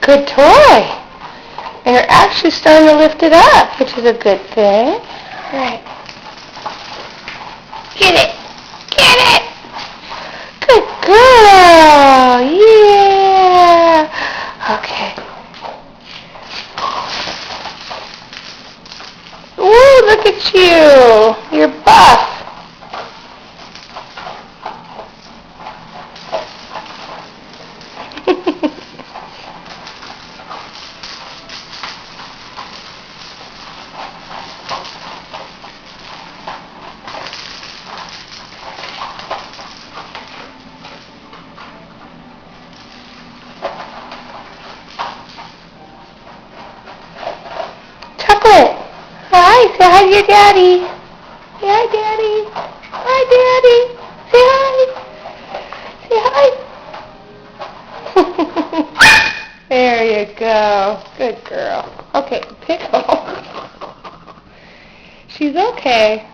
Good toy. And you're actually starting to lift it up, which is a good thing. All right. Get it. Get it. Good girl. Yeah. Okay. Ooh, look at you. You're buff. Chocolate. Hi, say hi to your daddy. Say hi, daddy. Hi, daddy. Say hi. Say hi. There you go. Good girl. Okay, Pickle. She's okay.